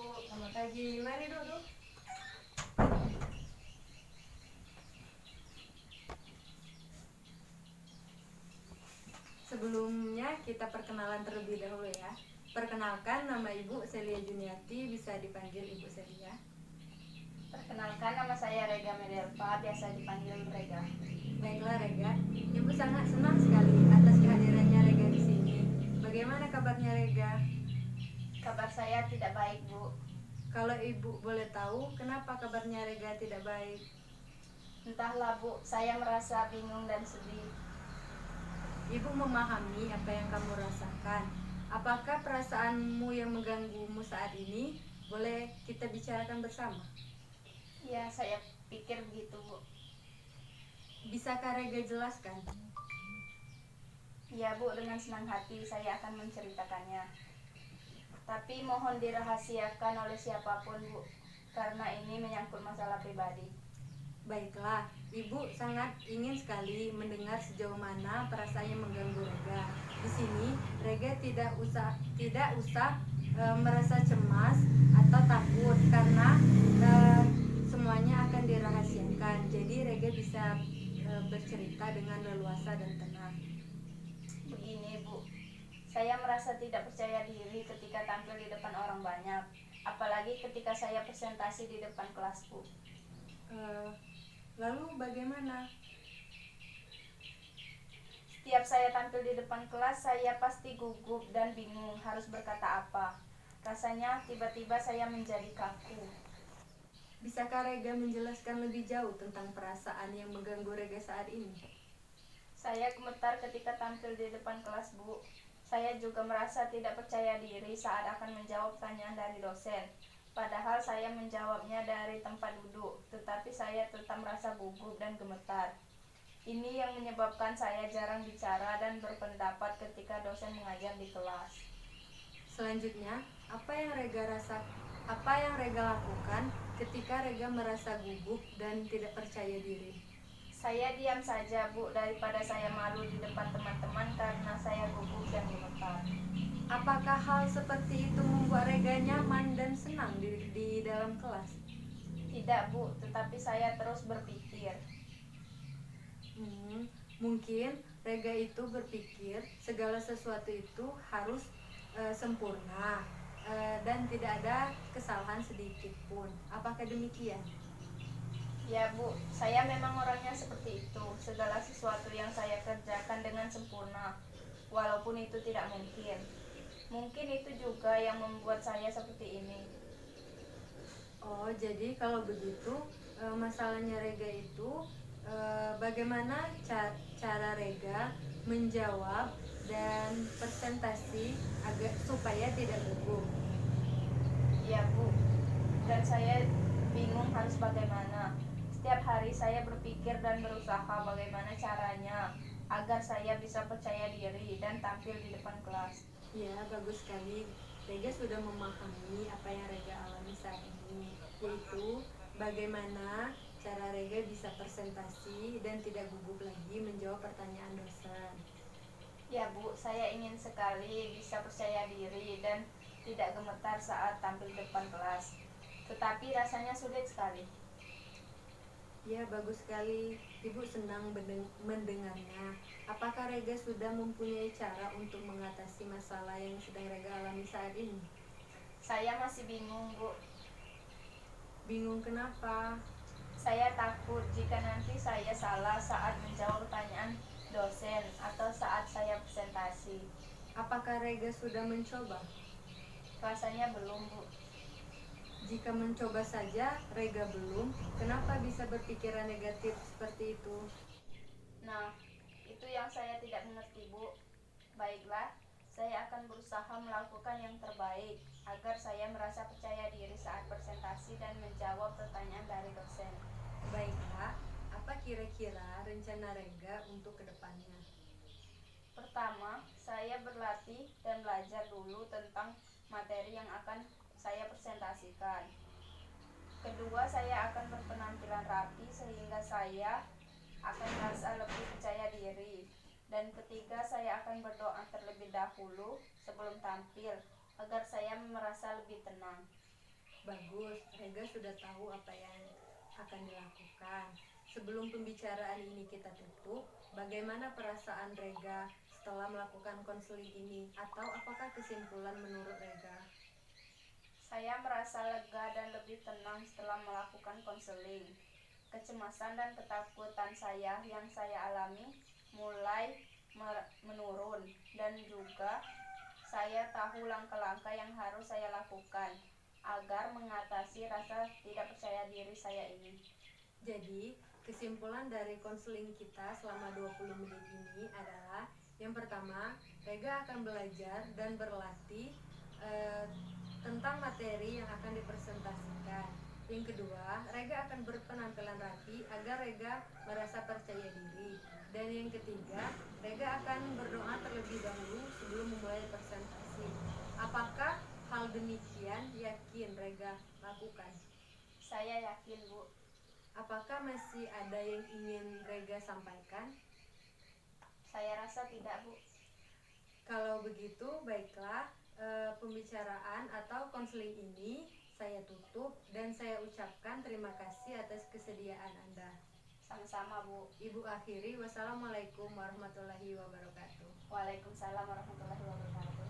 Selamat pagi. Mari duduk. Sebelumnya kita perkenalan terlebih dahulu ya. Perkenalkan, nama Ibu Celia Juniati, bisa dipanggil Ibu Celia. Perkenalkan, nama saya Rega Medelpa, biasa dipanggil Rega. Baiklah Rega, Ibu sangat senang sekali atas kehadirannya Rega di sini. Bagaimana kabarnya Rega? Kabar saya tidak baik, Bu. Kalau Ibu boleh tahu, kenapa kabarnya Rega tidak baik? Entahlah, Bu, saya merasa bingung dan sedih. Ibu memahami apa yang kamu rasakan. Apakah perasaanmu yang mengganggumu saat ini? Boleh kita bicarakan bersama? Ya, saya pikir begitu, Bu. Bisakah Rega jelaskan? Ya, Bu, dengan senang hati saya akan menceritakannya. Tapi mohon dirahasiakan oleh siapapun, Bu, karena ini menyangkut masalah pribadi. Baiklah, Ibu sangat ingin sekali mendengar sejauh mana perasaan yang mengganggu Rega. Di sini Rega tidak usah merasa cemas atau takut karena semuanya akan dirahasiakan. Jadi Rega bisa bercerita dengan leluasa dan tenang. Begini, Bu, saya merasa tidak percaya diri ketika tampil di depan orang banyak, apalagi ketika saya presentasi di depan kelasku. Lalu bagaimana? Setiap saya tampil di depan kelas, saya pasti gugup dan bingung harus berkata apa. Rasanya tiba-tiba saya menjadi kaku. Bisakah Rega menjelaskan lebih jauh tentang perasaan yang mengganggu Rega saat ini? Saya gemetar ketika tampil di depan kelas, Bu. Saya juga merasa tidak percaya diri saat akan menjawab pertanyaan dari dosen. Padahal saya menjawabnya dari tempat duduk, tetapi saya tetap merasa gugup dan gemetar. Ini yang menyebabkan saya jarang bicara dan berpendapat ketika dosen mengajar di kelas. Selanjutnya, apa yang Rega lakukan ketika Rega merasa gugup dan tidak percaya diri? Saya diam saja, Bu, daripada saya malu di depan teman-teman karena saya gugup dan gemetar. Apakah hal seperti itu membuat Rega nyaman dan senang di dalam kelas? Tidak, Bu, tetapi saya terus berpikir. Mungkin Rega itu berpikir segala sesuatu itu harus sempurna dan tidak ada kesalahan sedikit pun. Apakah demikian? Ya, Bu, saya memang orangnya seperti itu. Segala sesuatu yang saya kerjakan dengan sempurna, walaupun itu tidak mungkin. Mungkin itu juga yang membuat saya seperti ini. Oh, jadi kalau begitu masalahnya Rega itu bagaimana cara Rega menjawab dan presentasi agar supaya tidak gugup? Ya, Bu, dan saya bingung harus bagaimana. Setiap hari saya berpikir dan berusaha bagaimana caranya agar saya bisa percaya diri dan tampil di depan kelas. Ya, bagus sekali. Rega sudah memahami apa yang Rega alami saat ini, yaitu bagaimana cara Rega bisa presentasi dan tidak gugup lagi menjawab pertanyaan dosen. Ya, Bu, saya ingin sekali bisa percaya diri dan tidak gemetar saat tampil di depan kelas. Tetapi rasanya sulit sekali. Ya, bagus sekali. Ibu senang mendengarnya. Apakah Rega sudah mempunyai cara untuk mengatasi masalah yang sedang Rega alami saat ini? Saya masih bingung, Bu. Bingung kenapa? Saya takut jika nanti saya salah saat menjawab pertanyaan dosen atau saat saya presentasi. Apakah Rega sudah mencoba? Rasanya belum, Bu. Jika mencoba saja Rega belum, kenapa bisa berpikiran negatif seperti itu? Nah, itu yang saya tidak mengerti, Bu. Baiklah, saya akan berusaha melakukan yang terbaik agar saya merasa percaya diri saat presentasi dan menjawab pertanyaan dari dosen. Baiklah, apa kira-kira rencana Rega untuk kedepannya? Pertama, saya berlatih dan belajar dulu tentang materi yang akan saya presentasikan. Kedua, saya akan berpenampilan rapi sehingga saya akan merasa lebih percaya diri. Dan ketiga, saya akan berdoa terlebih dahulu sebelum tampil agar saya merasa lebih tenang. Bagus, Rega sudah tahu apa yang akan dilakukan. Sebelum pembicaraan ini kita tutup, bagaimana perasaan Rega setelah melakukan konseling ini? Atau apakah kesimpulan menurut Rega? Saya merasa lega dan lebih tenang setelah melakukan konseling. Kecemasan dan ketakutan saya yang saya alami mulai menurun, dan juga saya tahu langkah-langkah yang harus saya lakukan agar mengatasi rasa tidak percaya diri saya ini. Jadi, kesimpulan dari konseling kita selama 20 menit ini adalah yang pertama, Rega akan belajar dan berlatih tentang materi yang akan dipresentasikan. Yang kedua, Rega akan berpenampilan rapi agar Rega merasa percaya diri. Dan yang ketiga, Rega akan berdoa terlebih dahulu sebelum memulai presentasi. Apakah hal demikian yakin Rega lakukan? Saya yakin, Bu. Apakah masih ada yang ingin Rega sampaikan? Saya rasa tidak, Bu. Kalau begitu, baiklah, pembicaraan atau konseling ini saya tutup dan saya ucapkan terima kasih atas kesediaan Anda. Sama-sama, Bu. Ibu akhiri, wassalamualaikum warahmatullahi wabarakatuh. Waalaikumsalam warahmatullahi wabarakatuh.